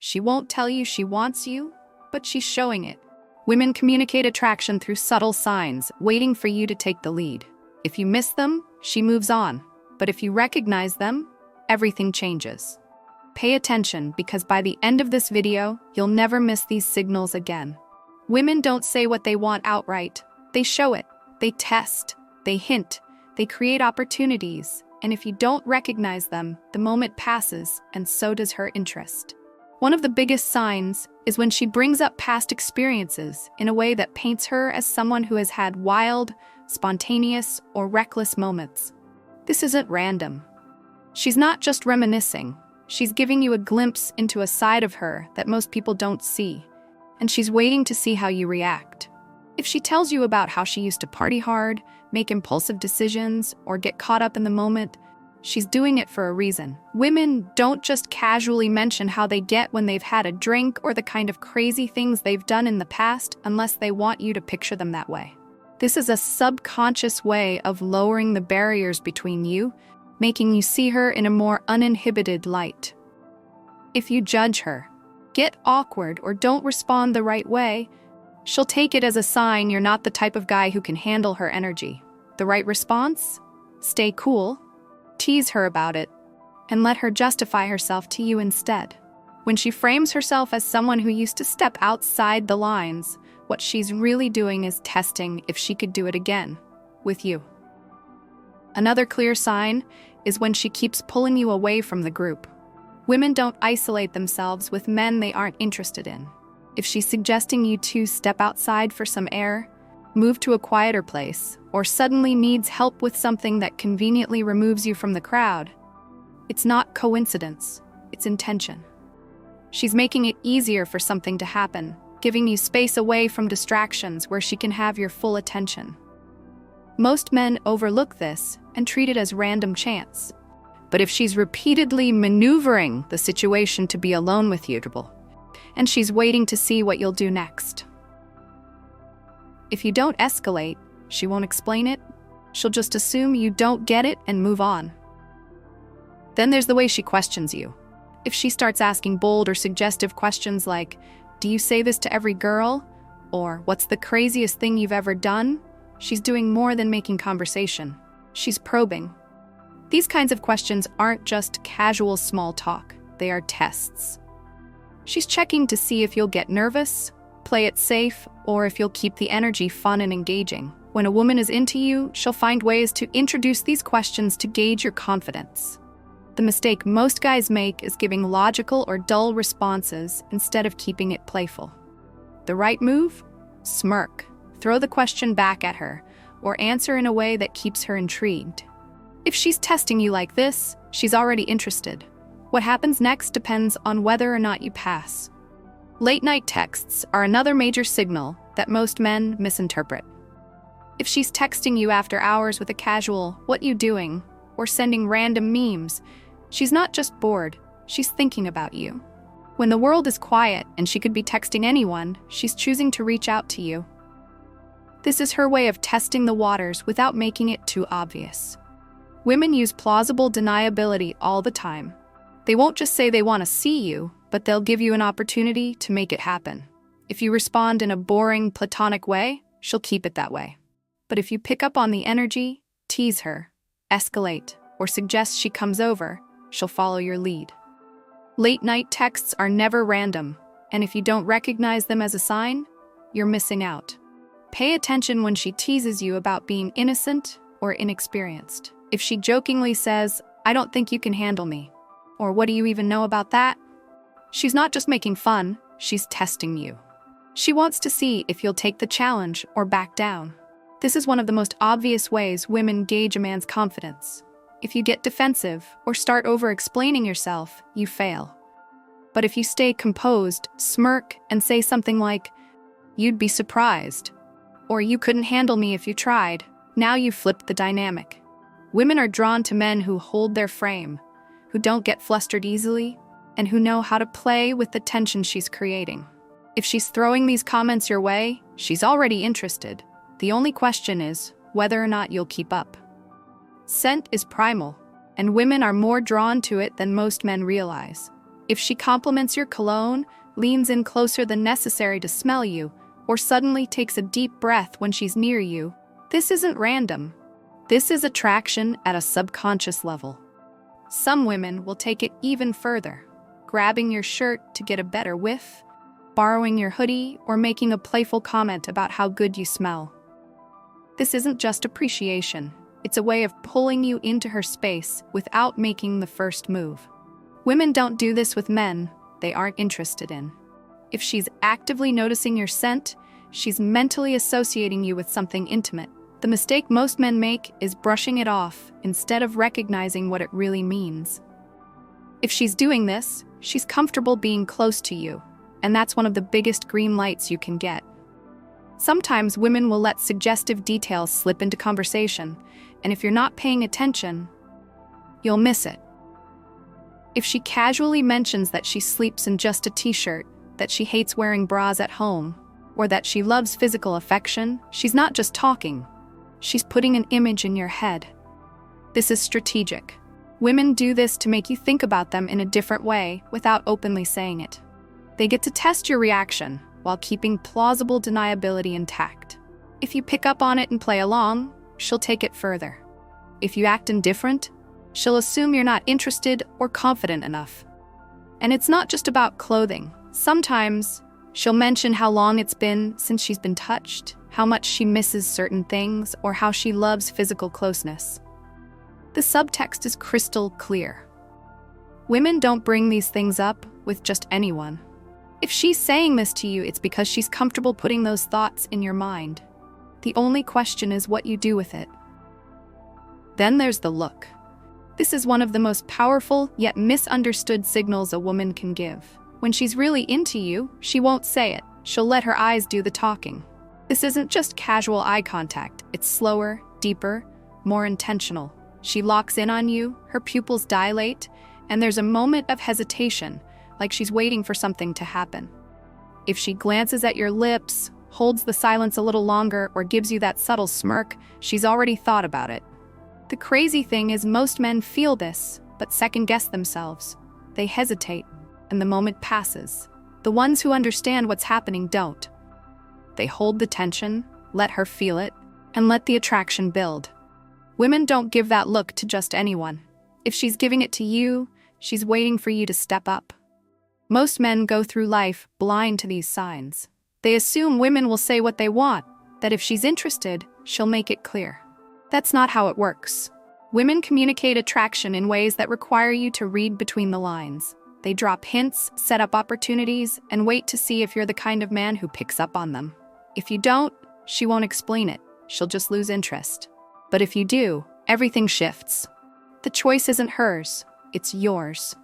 She won't tell you she wants you, but she's showing it. Women communicate attraction through subtle signs, waiting for you to take the lead. If you miss them, she moves on. But if you recognize them, everything changes. Pay attention, because by the end of this video, you'll never miss these signals again. Women don't say what they want outright. They show it. They test. They hint. They create opportunities. And if you don't recognize them, the moment passes, and so does her interest. One of the biggest signs is when she brings up past experiences in a way that paints her as someone who has had wild, spontaneous, or reckless moments. This isn't random. She's not just reminiscing. She's giving you a glimpse into a side of her that most people don't see, and she's waiting to see how you react. If she tells you about how she used to party hard, make impulsive decisions, or get caught up in the moment, she's doing it for a reason. Women don't just casually mention how they get when they've had a drink or the kind of crazy things they've done in the past unless they want you to picture them that way. This is a subconscious way of lowering the barriers between you, making you see her in a more uninhibited light. If you judge her, get awkward, or don't respond the right way, she'll take it as a sign you're not the type of guy who can handle her energy. The right response? Stay cool, tease her about it, and let her justify herself to you instead. When she frames herself as someone who used to step outside the lines, what she's really doing is testing if she could do it again, with you. Another clear sign is when she keeps pulling you away from the group. Women don't isolate themselves with men they aren't interested in. If she's suggesting you two step outside for some air, move to a quieter place, or suddenly needs help with something that conveniently removes you from the crowd, it's not coincidence, it's intention. She's making it easier for something to happen, giving you space away from distractions where she can have your full attention. Most men overlook this and treat it as random chance. But if she's repeatedly maneuvering the situation to be alone with you, and she's waiting to see what you'll do next. If you don't escalate, she won't explain it. She'll just assume you don't get it and move on. Then there's the way she questions you. If she starts asking bold or suggestive questions like, "Do you say this to every girl?" or "What's the craziest thing you've ever done?" she's doing more than making conversation. She's probing. These kinds of questions aren't just casual small talk. They are tests. She's checking to see if you'll get nervous, play it safe, or if you'll keep the energy fun and engaging. When a woman is into you, she'll find ways to introduce these questions to gauge your confidence. The mistake most guys make is giving logical or dull responses instead of keeping it playful. The right move? Smirk. Throw the question back at her, or answer in a way that keeps her intrigued. If she's testing you like this, she's already interested. What happens next depends on whether or not you pass. Late-night texts are another major signal that most men misinterpret. If she's texting you after hours with a casual, "What you doing?" or sending random memes, she's not just bored, she's thinking about you. When the world is quiet and she could be texting anyone, she's choosing to reach out to you. This is her way of testing the waters without making it too obvious. Women use plausible deniability all the time. They won't just say they want to see you, but they'll give you an opportunity to make it happen. If you respond in a boring, platonic way, she'll keep it that way. But if you pick up on the energy, tease her, escalate, or suggest she comes over, she'll follow your lead. Late-night texts are never random, and if you don't recognize them as a sign, you're missing out. Pay attention when she teases you about being innocent or inexperienced. If she jokingly says, "I don't think you can handle me," or "What do you even know about that?" she's not just making fun, she's testing you. She wants to see if you'll take the challenge or back down. This is one of the most obvious ways women gauge a man's confidence. If you get defensive or start over-explaining yourself, you fail. But if you stay composed, smirk, and say something like, "You'd be surprised," or "You couldn't handle me if you tried," now you've flipped the dynamic. Women are drawn to men who hold their frame, who don't get flustered easily, and who know how to play with the tension she's creating. If she's throwing these comments your way, she's already interested. The only question is whether or not you'll keep up. Scent is primal, and women are more drawn to it than most men realize. If she compliments your cologne, leans in closer than necessary to smell you, or suddenly takes a deep breath when she's near you, this isn't random. This is attraction at a subconscious level. Some women will take it even further, grabbing your shirt to get a better whiff, borrowing your hoodie, or making a playful comment about how good you smell. This isn't just appreciation. It's a way of pulling you into her space without making the first move. Women don't do this with men they aren't interested in. If she's actively noticing your scent, she's mentally associating you with something intimate. The mistake most men make is brushing it off instead of recognizing what it really means. If she's doing this, she's comfortable being close to you, and that's one of the biggest green lights you can get. Sometimes women will let suggestive details slip into conversation, and if you're not paying attention, you'll miss it. If she casually mentions that she sleeps in just a t-shirt, that she hates wearing bras at home, or that she loves physical affection, she's not just talking. She's putting an image in your head. This is strategic. Women do this to make you think about them in a different way without openly saying it. They get to test your reaction while keeping plausible deniability intact. If you pick up on it and play along, she'll take it further. If you act indifferent, she'll assume you're not interested or confident enough. And it's not just about clothing. Sometimes she'll mention how long it's been since she's been touched, how much she misses certain things, or how she loves physical closeness. The subtext is crystal clear. Women don't bring these things up with just anyone. If she's saying this to you, it's because she's comfortable putting those thoughts in your mind. The only question is what you do with it. Then there's the look. This is one of the most powerful yet misunderstood signals a woman can give. When she's really into you, she won't say it. She'll let her eyes do the talking. This isn't just casual eye contact. It's slower, deeper, more intentional. She locks in on you, her pupils dilate, and there's a moment of hesitation, like she's waiting for something to happen. If she glances at your lips, holds the silence a little longer, or gives you that subtle smirk, she's already thought about it. The crazy thing is most men feel this, but second-guess themselves. They hesitate, and the moment passes. The ones who understand what's happening don't. They hold the tension, let her feel it, and let the attraction build. Women don't give that look to just anyone. If she's giving it to you, she's waiting for you to step up. Most men go through life blind to these signs. They assume women will say what they want, that if she's interested, she'll make it clear. That's not how it works. Women communicate attraction in ways that require you to read between the lines. They drop hints, set up opportunities, and wait to see if you're the kind of man who picks up on them. If you don't, she won't explain it. She'll just lose interest. But if you do, everything shifts. The choice isn't hers, it's yours.